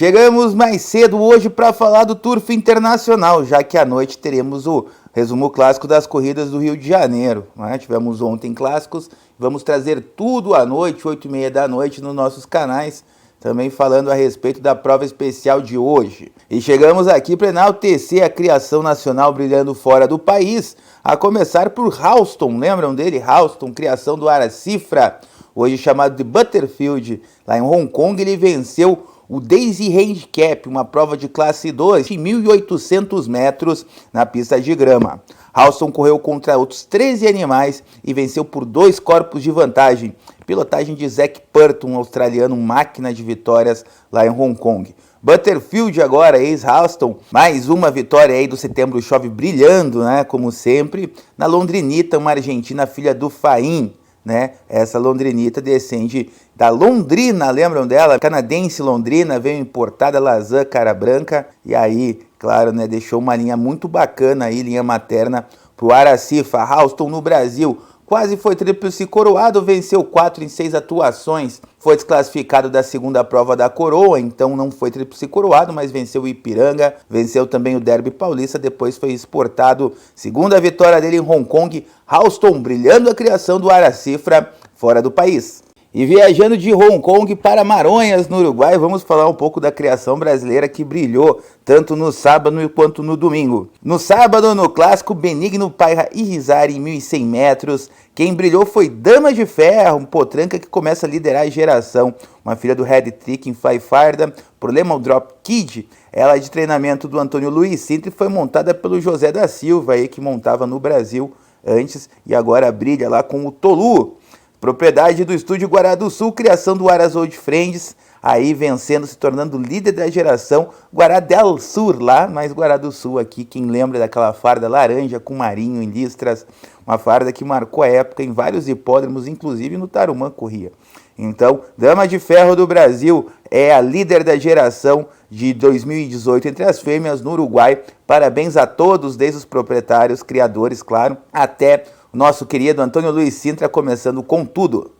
Chegamos mais cedo hoje para falar do Turf Internacional, já que à noite teremos o resumo clássico das corridas do Rio de Janeiro. Né? Tivemos ontem clássicos, vamos trazer tudo à noite, 8h30 da noite, nos nossos canais, também falando a respeito da prova especial de hoje. E chegamos aqui para enaltecer a criação nacional brilhando fora do país, a começar por Halston, lembram dele? Halston, criação do Aracifra, hoje chamado de Butterfield, lá em Hong Kong. Ele venceu o Daisy Handicap, uma prova de classe 2 de 1.800 metros na pista de grama. Halston correu contra outros 13 animais e venceu por 2 corpos de vantagem. Pilotagem de Zac Purton, um australiano, máquina de vitórias lá em Hong Kong. Butterfield agora, ex-Halston, mais uma vitória aí do Setembro Chove brilhando, né, como sempre, na Londrinita, uma argentina, filha do Faim. Né? Essa Londrinita descende da Londrina, lembram dela? Canadense Londrina, veio importada, Lazan, cara branca, e aí, claro, né, deixou uma linha muito bacana aí, linha materna pro Aracifra. Halston no Brasil quase foi tríplice coroado, venceu 4 em 6 atuações, foi desclassificado da segunda prova da coroa, então não foi tríplice coroado, mas venceu o Ipiranga, venceu também o Derby Paulista, depois foi exportado, segunda vitória dele em Hong Kong. Halston brilhando a criação do Aracifra fora do país. E viajando de Hong Kong para Maronhas, no Uruguai, vamos falar um pouco da criação brasileira que brilhou tanto no sábado quanto no domingo. No sábado, no clássico, Benigno Paira Irizarry em 1.100 metros. Quem brilhou foi Dama de Ferro, um potranca que começa a liderar a geração. Uma filha do Red Trick em Faifarda, por Lemon Drop Kid. Ela é de treinamento do Antônio Luiz Sintra e foi montada pelo José da Silva, aí, que montava no Brasil antes e agora brilha lá com o Tolu. Propriedade do Estúdio Guará do Sul, criação do Aras Old Friends, aí vencendo, se tornando líder da geração. Guará del Sur lá, mas Guará do Sul aqui, quem lembra daquela farda laranja com marinho em listras, uma farda que marcou a época em vários hipódromos, inclusive no Tarumã corria. Então, Dama de Ferro do Brasil é a líder da geração de 2018 entre as fêmeas no Uruguai. Parabéns a todos, desde os proprietários, criadores, claro, até o nosso querido Antônio Luiz Sintra, começando com tudo.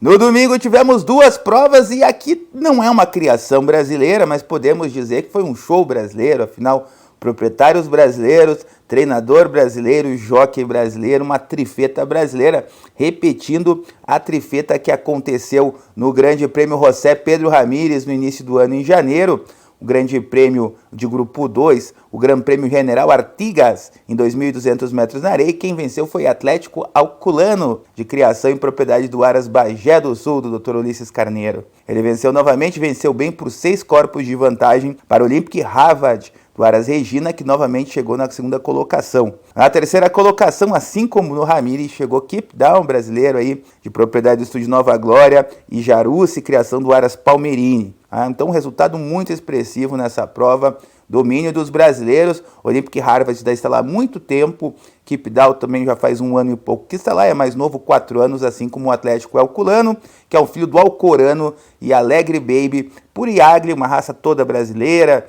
No domingo tivemos 2 provas e aqui não é uma criação brasileira, mas podemos dizer que foi um show brasileiro, afinal, proprietários brasileiros, treinador brasileiro, jockey brasileiro, uma trifeta brasileira, repetindo a trifeta que aconteceu no Grande Prêmio José Pedro Ramírez no início do ano, em janeiro. O Grande Prêmio de Grupo 2, o Grande Prêmio General Artigas, em 2.200 metros na areia. Quem venceu foi Atlético Alculano, de criação e propriedade do Aras Bagé do Sul, do Dr. Ulisses Carneiro. Ele venceu novamente, venceu bem por 6 corpos de vantagem para o Olympic Harvard, do Aras Regina, que novamente chegou na segunda colocação. Na terceira colocação, assim como no Ramírez, chegou Keep Down, brasileiro aí, de propriedade do Estúdio Nova Glória, e Jarucci, criação do Aras Palmeirini. Então, um resultado muito expressivo nessa prova, domínio dos brasileiros. Olympic Harvard está lá há muito tempo, Keep Down também já faz 1 ano e pouco que está lá, é mais novo, 4 anos, assim como o Atlético Alculano, que é o filho do Alcorano, e Alegre Baby, Puriagli, uma raça toda brasileira,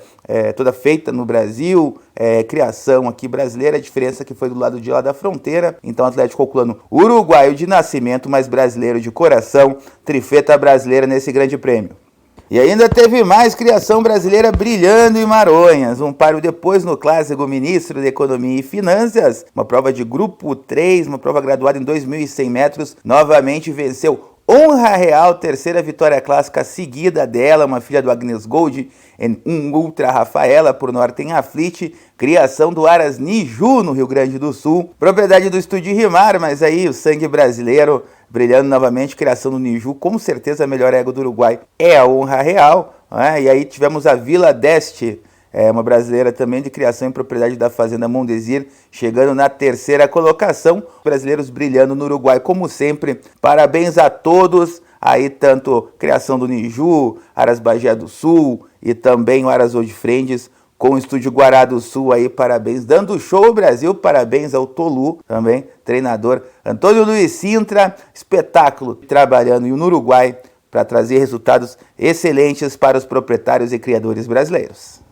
toda feita no Brasil, criação aqui brasileira, a diferença que foi do lado de lá da fronteira. Então, Atlético Alculano, uruguaio de nascimento, mas brasileiro de coração, trifeta brasileira nesse grande prêmio. E ainda teve mais criação brasileira brilhando em Maronhas. Um páreo depois no clássico Ministro da Economia e Finanças, uma prova de grupo 3, uma prova graduada em 2.100 metros, novamente venceu Honra Real, terceira vitória clássica seguida dela, uma filha do Agnes Gold, em Ultra Rafaela, por Norten Aflit, criação do Aras Niju, no Rio Grande do Sul, propriedade do Estúdio Rimar, mas aí o sangue brasileiro brilhando novamente, criação do Niju, com certeza a melhor égua do Uruguai é a Honra Real, né? E aí tivemos a Vila d'Este, uma brasileira também de criação e propriedade da Fazenda Mondesir, chegando na terceira colocação. Brasileiros brilhando no Uruguai, como sempre. Parabéns a todos. Aí tanto criação do Niju, Aras Bagé do Sul e também o Aras Old Friends com o Estúdio Guará do Sul aí, parabéns. Dando show Brasil, parabéns ao Tolu também, treinador Antônio Luiz Sintra, espetáculo trabalhando no Uruguai para trazer resultados excelentes para os proprietários e criadores brasileiros.